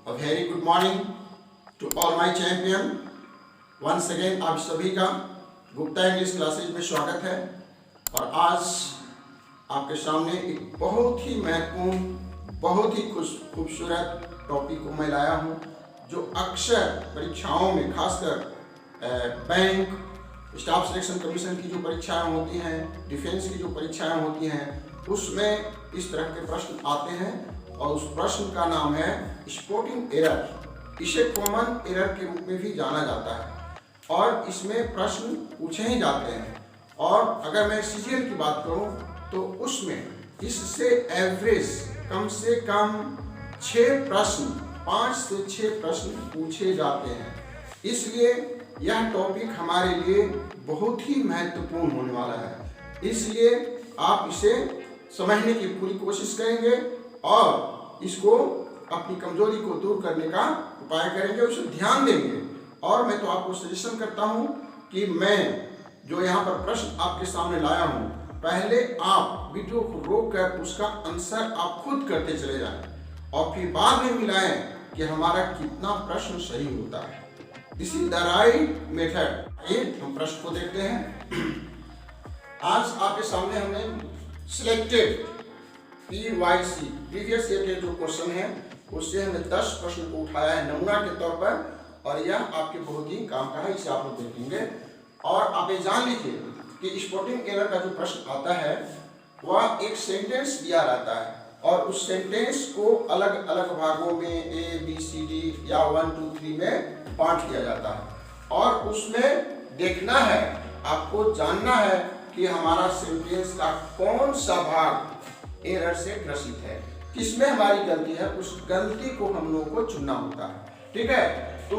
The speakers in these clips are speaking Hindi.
A very good morning to all my champion. Once again आप सभी का गुप्ता इंग्लिश क्लासेज में स्वागत है। और आज आपके सामने एक बहुत ही महत्वपूर्ण, बहुत ही खूबसूरत टॉपिक को मैं लाया हूँ, जो अक्सर परीक्षाओं में, खासकर बैंक, स्टाफ सिलेक्शन कमीशन की जो परीक्षाएं होती हैं, डिफेंस की जो परीक्षाएं होती हैं, उसमें इस तरह के प्रश्न आते हैं। और उस प्रश्न का नाम है स्पॉटिंग एरर। इसे कॉमन एरर के रूप में भी जाना जाता है और इसमें प्रश्न पूछे ही जाते हैं। और अगर मैं सीजीएल की बात करूं तो उसमें इससे एवरेज कम से कम 6 प्रश्न, 5 से 6 प्रश्न पूछे जाते हैं। इसलिए यह टॉपिक हमारे लिए बहुत ही महत्वपूर्ण होने वाला है। इसलिए आप इसे समझने की पूरी कोशिश करेंगे और इसको अपनी कमजोरी को दूर करने का उपाय करेंगे, उसे ध्यान देंगे। और मैं तो आपको सजेशन करता हूं कि मैं जो यहाँ पर प्रश्न आपके सामने लाया हूं, पहले आप वीडियो को रोक कर उसका आंसर आप खुद करते चले जाएं और फिर बाद में मिलाएं कि हमारा कितना प्रश्न सही होता है। This is the right method. आइए हम प्रश्न को देखते हैं। आज आपके सामने हमने सिलेक्टेड PYC प्रीवियस ईयर के जो क्वेश्चन है उससे हमने 10 प्रश्न को उठाया है नमूना के तौर पर, और यह आपके बहुत ही काम का है। इसे आप लोग देखेंगे और आप ये जान लीजिए कि स्पॉटिंग एरर का जो प्रश्न आता है वह एक सेंटेंस दिया रहता है और उस सेंटेंस को अलग अलग भागों में ABCD या 1 2 3 में बांट दिया जाता है और उसमें देखना है, आपको जानना है कि हमारा सेंटेंस का कौन सा भाग एरर से ग्रसित है, किसमें हमारी गलती है, उस गलती को हम लोगों को चुनना होता है। ठीक है, तो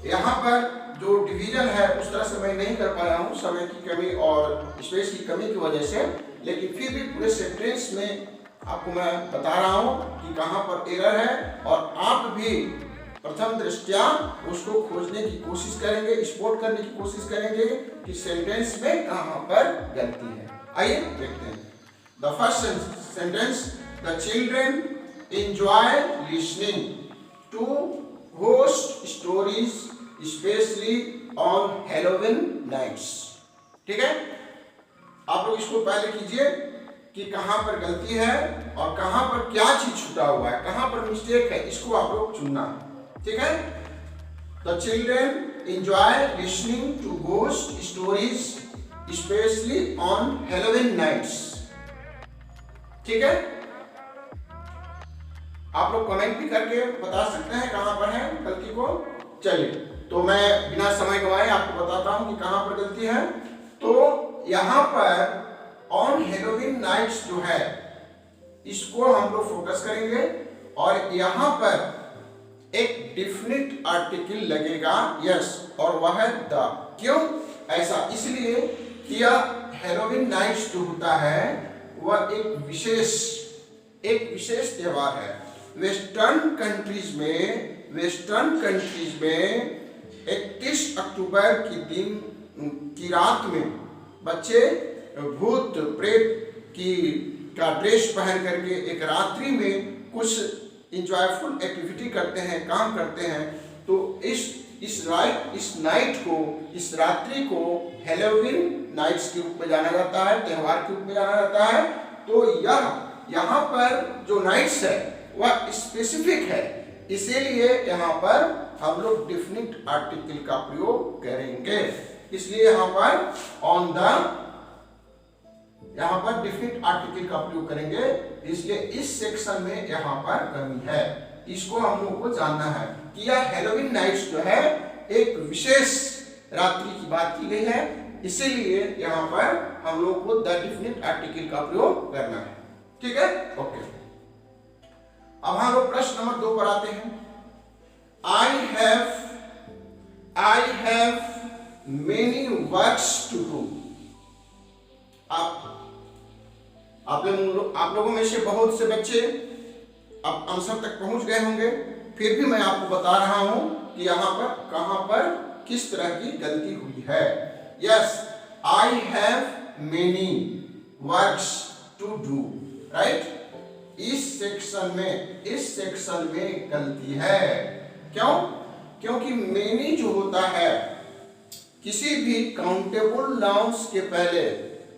यहाँ पर जो डिवीजन है उस तरह से मैं नहीं कर पाया हूँ, समय की कमी और स्पेस की कमी की वजह से, लेकिन फिर भी पूरे सेंटेंस में आपको मैं बता रहा हूँ कि कहाँ पर एरर है और आप भी प्रथम दृष्टया उसको खोजने की कोशिश करेंगे, स्पॉट करने की कोशिश करेंगे कि सेंटेंस में कहाँ पर गलती है। आइए देखते हैं। The first sentence: the children enjoy listening to ghost stories, especially on Halloween nights. ठीक है, आप लोग इसको पहले कीजिए कि कहाँ पर गलती है और कहाँ पर क्या चीज छूटा हुआ है, कहाँ पर मिस्टेक है, इसको आप लोग चुनना है। ठीक है, The children enjoy listening to ghost stories, especially on Halloween nights. ठीक है, आप लोग कमेंट भी करके बता सकते हैं कहां पर है गलती को। चलिए, तो मैं बिना समय गंवाए आपको बताता हूं कि कहां पर गलती है। तो यहां पर ऑन हेलोवीन नाइट्स जो है इसको हम लोग फोकस करेंगे और यहां पर एक डिफिनिट आर्टिकल लगेगा, यस, और वह है द। क्यों ऐसा? इसलिए कि यह हेलोवीन नाइट्स जो होता है वह एक विशेष त्योहार है। वेस्टर्न कंट्रीज में 31 अक्टूबर के दिन की रात में बच्चे भूत प्रेत का ड्रेस पहन करके एक रात्रि में कुछ इंजॉयफुल एक्टिविटी करते हैं, काम करते हैं। तो इस नाइट को, इस रात्रि को हेलोवीन नाइट्स के रूप में जाना जाता है, त्योहार के रूप में जाना जाता है। तो यहाँ पर जो नाइट्स है वह स्पेसिफिक है, इसीलिए यहाँ पर हम लोग डिफिनिट आर्टिकल का प्रयोग करेंगे। इसलिए यहाँ पर डिफिनिट आर्टिकल का प्रयोग करेंगे। इसलिए इस सेक्शन में यहाँ पर कमी है, इसको हम लोगों को जानना है कि यह हेलोवीन नाइट्स जो है एक विशेष रात्रि की बात की गई है, इसीलिए यहाँ पर हम लोग को द डिफिनिट आर्टिकल का प्रयोग करना है। ठीक है, ओके। अब हम लोग प्रश्न नंबर 2 पर आते हैं। I have many works to do. आप लोगों में से बहुत से बच्चे अब आंसर तक पहुंच गए होंगे, फिर भी मैं आपको बता रहा हूं कि यहाँ पर कहां पर किस तरह की गलती हुई है। Yes, I have many works to do, right? इस सेक्शन में गलती है। क्यों? क्योंकि मेनी जो होता है किसी भी काउंटेबल नाउन्स के पहले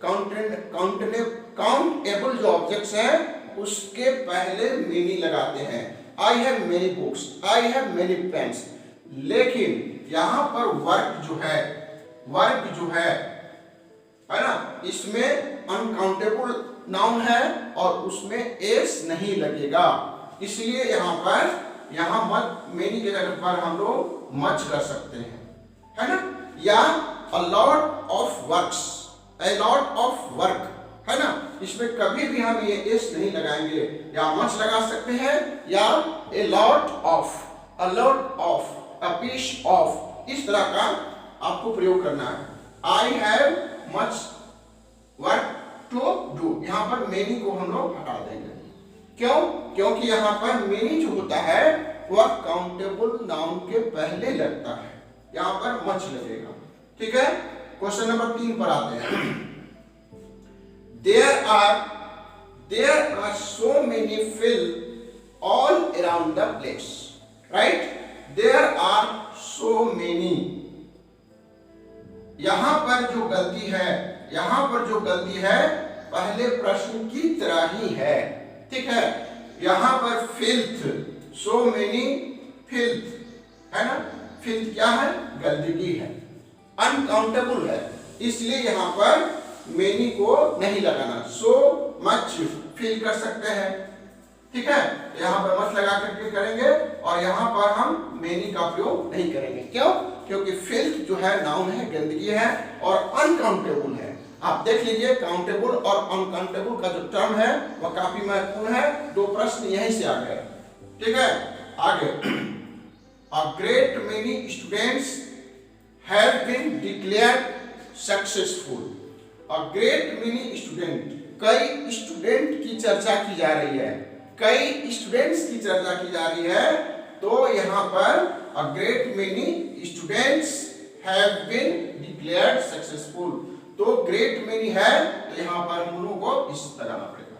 काउंटेबल जो ऑब्जेक्ट्स हैं उसके पहले मेनी लगाते हैं। I have many books, I have many pens. लेकिन यहां पर वर्क जो है ना, इसमें अनकाउंटेबल नाउन है और उसमें एस नहीं लगेगा, इसलिए यहाँ मत मेनी के जगह पर हम लोग मच कर सकते हैं, है ना। या a lot of work, है ना, इसमें कभी भी हम ये एस नहीं लगाएंगे, या मच लगा सकते हैं या a lot of, a piece of, इस तरह का आपको प्रयोग करना है। I have much work to do, यहाँ पर मेनी को हम लोग हटा देंगे। क्यों? क्योंकि यहाँ पर मेनी जो होता है वह काउंटेबल नाउन के पहले लगता है, यहाँ पर मच लगेगा। ठीक है, क्वेश्चन नंबर 3 पर आते हैं। There are so many fields all around the place, right? There are so many, यहाँ पर जो गलती है पहले प्रश्न की तरह ही है। ठीक है, यहाँ पर फिल्थ, सो मेनी फिल्थ, है ना, फिल्थ क्या है? गंदगी है, अनकाउंटेबल है, इसलिए यहाँ पर मेनी को नहीं लगाना। सो मच फील कर सकते हैं, ठीक है, यहाँ पर मच लगा करके करेंगे और यहाँ पर हम मेनी का प्रयोग नहीं करेंगे। क्यों? क्योंकि फिल्थ जो है नाउन है, गंदगी है और अनकाउंटेबल है। आप देख लीजिए, काउंटेबल और अनकाउंटेबल का जो टर्म है वह काफी महत्वपूर्ण है। 2 प्रश्न यहीं से आ गए। ठीक है, आगे। A great many students have been declared successful. A great many student, कई स्टूडेंट की चर्चा की जा रही है, कई स्टूडेंट्स की चर्चा की जा रही है, तो यहाँ पर a great many students have been declared successful, तो ग्रेट मेनी है तो यहाँ पर हम लोगों को इस लगाना पड़ेगा।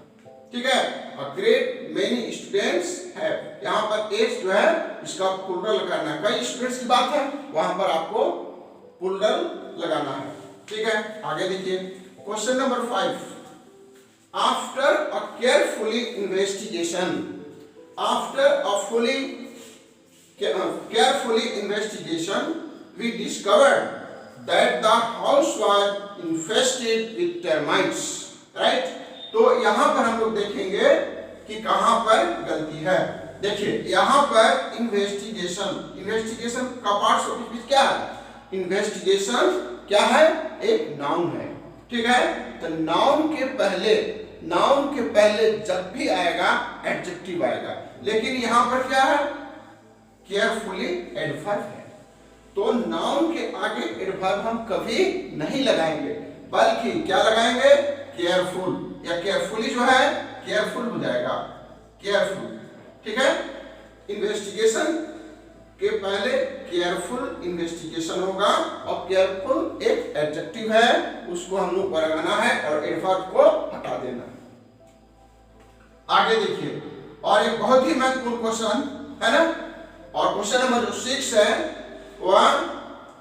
ठीक है, a great many students have, यहाँ पर एस जो है इसका प्लूरल करना है, कई स्टूडेंट्स की बात है, वहां पर आपको प्लूरल लगाना है। ठीक है, आगे देखिए question number 5। After a carefully investigation we discovered that the house was infested with termites, right? तो यहाँ पर हम लोग देखेंगे कि कहाँ पर गलती है। देखिए यहाँ पर इन्वेस्टिगेशन का पार्ट ऑफ स्पीच क्या है? इन्वेस्टिगेशन क्या है? एक नाउन है। ठीक है, तो नाउन के पहले जब भी आएगा एडजेक्टिव आएगा, लेकिन यहाँ पर क्या है? केयरफुली एडवर्ब है, तो नाउन के आगे एडवर्ब हम कभी नहीं लगाएंगे, बल्कि क्या लगाएंगे? केयरफुल, या केयरफुली जो है केयरफुल हो जाएगा, केयरफुल। ठीक है, इन्वेस्टिगेशन के पहले केयरफुल इन्वेस्टिगेशन होगा और केयरफुल एक एडजेक्टिव है, उसको हम लोग पर लगाना है और एडवर्ब को हटा देना है। आगे देखिए, और एक बहुत ही महत्वपूर्ण क्वेश्चन है ना, और क्वेश्चन नंबर 6 है वह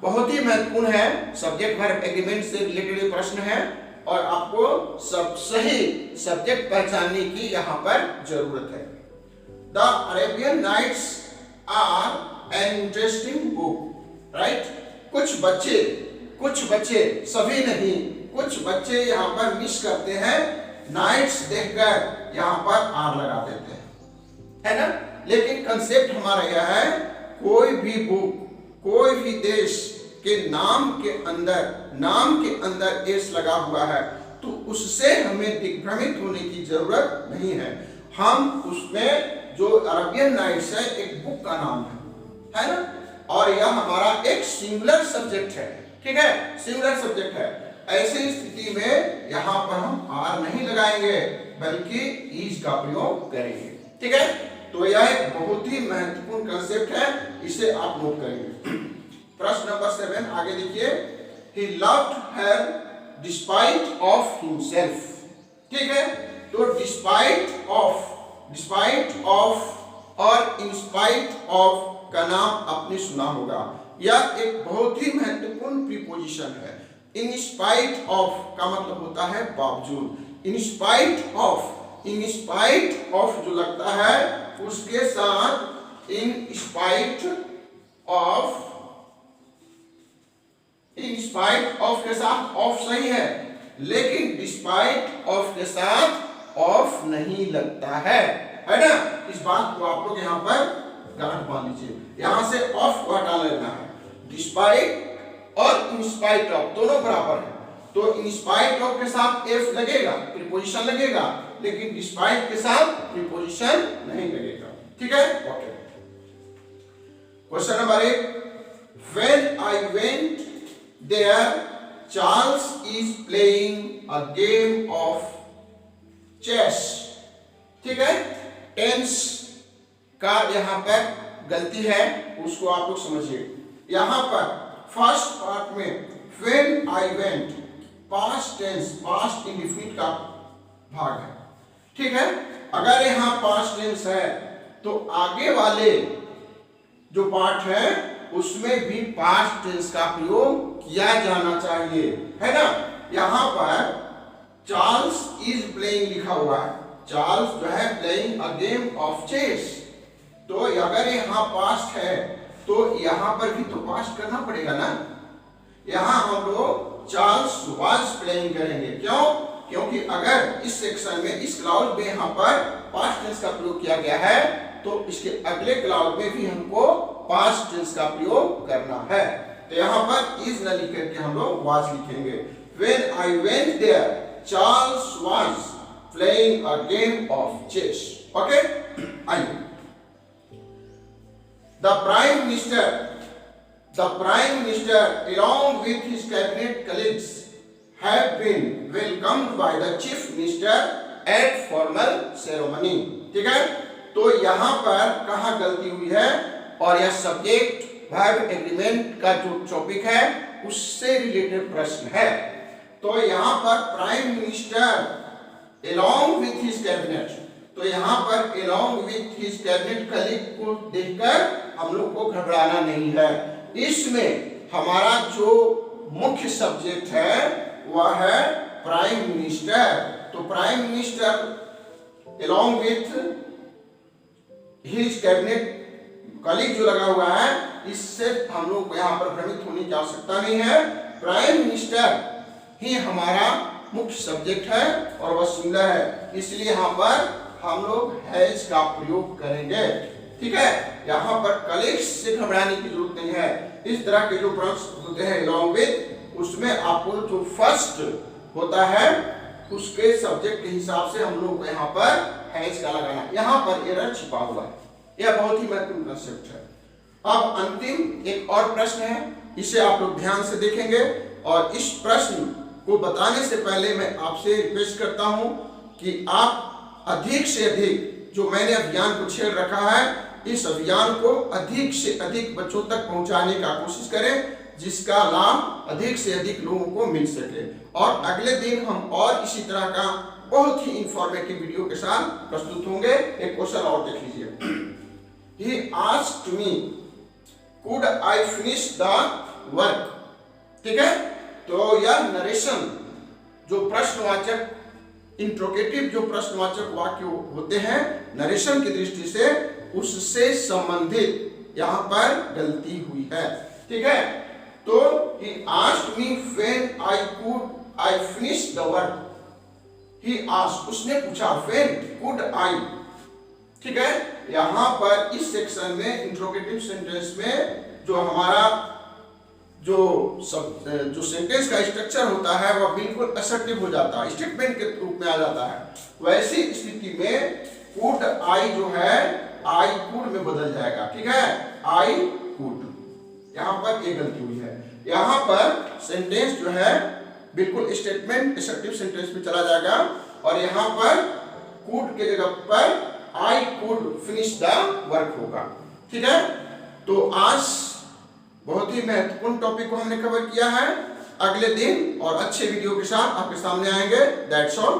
बहुत ही महत्वपूर्ण है, सब्जेक्ट वर्ब एग्रीमेंट से रिलेटेड प्रश्न है और आपको सब सही सब्जेक्ट पहचानने की यहाँ पर जरूरत है। The Arabian Nights are an interesting book, right? कुछ बच्चे, सभी नहीं, कुछ बच्चे यहाँ पर मिस करते हैं, नाइट्स देखकर यहाँ पर आर लगा देते हैं, है ना। लेकिन कंसेप्ट हमारा यह है, कोई भी बुक, कोई भी देश के नाम के अंदर एस लगा हुआ है तो उससे हमें दिग्भ्रमित होने की जरूरत नहीं है। हम उसमें जो अरेबियन नाइट्स है एक बुक का नाम है ना, और यह हमारा एक सिंगुलर सब्जेक्ट है। ठीक है, सिंगुलर सब्जेक्ट है, ऐसी स्थिति में यहाँ पर हम आर नहीं लगाएंगे बल्कि इज का प्रयोग करेंगे। ठीक है, तो यह एक बहुत ही महत्वपूर्ण कंसेप्ट है, इसे आप नोट करेंगे। प्रश्न नंबर 7 आगे देखिए। He loved her despite of himself। ठीक है, तो despite of डिस्पाइट ऑफ और इंस्पाइट ऑफ का नाम आपने सुना होगा। यह एक बहुत ही महत्वपूर्ण प्रीपोजिशन है। इन स्पाइट ऑफ का मतलब होता है बावजूद। इन स्पाइट ऑफ जो लगता है उसके साथ इन स्पाइट ऑफ के साथ ऑफ सही है, लेकिन डिस्पाइट ऑफ के साथ ऑफ नहीं लगता है ना। इस बात को आप लोग यहाँ पर गांठ बांध लीजिए। यहां से ऑफ को हटा लेना है। डिस्पाइट और इंस्पाइट ऑफ दोनों बराबर है, तो इंस्पाइट ऑफ के साथ एफ लगेगा, प्रीपोजिशन लगेगा, लेकिन डिस्पाइट के साथ प्रीपोजिशन नहीं लगेगा। ठीक है, okay. Question number 1, when I went there Charles is playing a game of chess. ठीक है, टेंस का यहां पर गलती है, उसको आप लोग समझिए। यहां पर फर्स्ट पार्ट में when I went past tense, past indefinite का भाग है। ठीक है, अगर यहां पास्ट टेंस है तो आगे वाले जो पार्ट है उसमें भी पास्ट टेंस का प्रयोग किया जाना चाहिए, है ना। यहां पर चार्ल्स इज प्लेइंग लिखा हुआ है, चार्ल्स जो है playing a game of chess, तो अगर यहां पास्ट है तो यहां पर भी तो पास्ट करना पड़ेगा ना। यहां हम लोग चार्ल्स वाज प्लेइंग करेंगे, क्यों? क्योंकि अगर इस सेक्शन में इस क्लाउज में यहां पर पास्ट टेंस का प्रयोग किया गया है तो इसके अगले क्लाउज में भी हमको पास्ट टेंस का प्रयोग करना है। तो यहां पर इज न लिख करके हम लोग वाज लिखेंगे। When I went there Charles was playing a game of chess. Okay, आइए। The Prime Minister along with his cabinet colleagues have been welcomed by the Chief Minister at formal ceremony। ठीक है, तो यहाँ पर कहाँ गलती हुई है, और यह सब्जेक्ट वर्ब एग्रीमेंट का जो टॉपिक है उससे रिलेटेड प्रश्न है। तो यहाँ पर prime minister along with his cabinet, तो यहाँ पर along with his cabinet colleague को देखकर हम लोग को घबराना नहीं है। इसमें हमारा जो मुख्य सब्जेक्ट है वह है प्राइम मिनिस्टर। तो prime minister along with his cabinet colleague जो लगा हुआ है, इससे हम लोग को यहाँ पर भ्रमित होने की आवश्यकता नहीं है। प्राइम मिनिस्टर ही हमारा मुख्य सब्जेक्ट है और वह सिंगुलर है, इसलिए यहाँ पर हम लोग हैज का प्रयोग करेंगे। ठीक है, यहाँ पर कलीग्स से घबराने की जरूरत नहीं है। इस तरह के जो प्रश्न होते हैं along with, उसमें आपको जो फर्स्ट होता है उसके सब्जेक्ट के हिसाब से हम लोग को यहाँ पर हैज का लगाना। यहाँ पर एरर छिपा हुआ है, यह बहुत ही महत्वपूर्ण कंसेप्ट है। अब अंतिम एक और प्रश्न है, इसे आप लोग ध्यान से देखेंगे, और इस प्रश्न को बताने से पहले मैं आपसे रिक्वेस्ट करता हूं कि आप अधिक से अधिक जो मैंने अभियान को छेड़ रखा है, इस अभियान को अधिक से अधिक बच्चों तक पहुंचाने का कोशिश करें, जिसका लाभ अधिक से अधिक लोगों को मिल सके। और अगले दिन हम और इसी तरह का बहुत ही इंफॉर्मेटिव वीडियो के साथ प्रस्तुत होंगे। एक क्वेश्चन और देख लीजिए। He asked me, could I finish the work? ठीक है, तो यह नरेशन जो प्रश्नवाचक इंट्रोगेटिव जो प्रश्नवाचक वाक्य होते हैं नरेशन की दृष्टि से, उससे संबंधित यहाँ पर गलती हुई है। ठीक है, तो he asked me when I finish the work। he asked, उसने पूछा when could I। ठीक है, यहाँ पर इस सेक्शन में इंट्रोगेटिव सेंटेंस में जो हमारा जो सेंटेंस का स्ट्रक्चर होता है वह बिल्कुल असर्टिव हो जाता है, स्टेटमेंट के रूप में आ जाता है। वैसी स्थिति में कुड आई जो है आई कुड में बदल जाएगा। ठीक है, आई कुड, यहाँ पर ये गलती हुई है। यहाँ पर सेंटेंस जो है बिल्कुल स्टेटमेंट असर्टिव सेंटेंस में चला जाएगा, और यहाँ पर कुड के जगह पर I could finish the work होगा। ठीक है, तो आज बहुत ही महत्वपूर्ण टॉपिक को हमने कवर किया है। अगले दिन और अच्छे वीडियो के साथ आपके सामने आएंगे। That's all.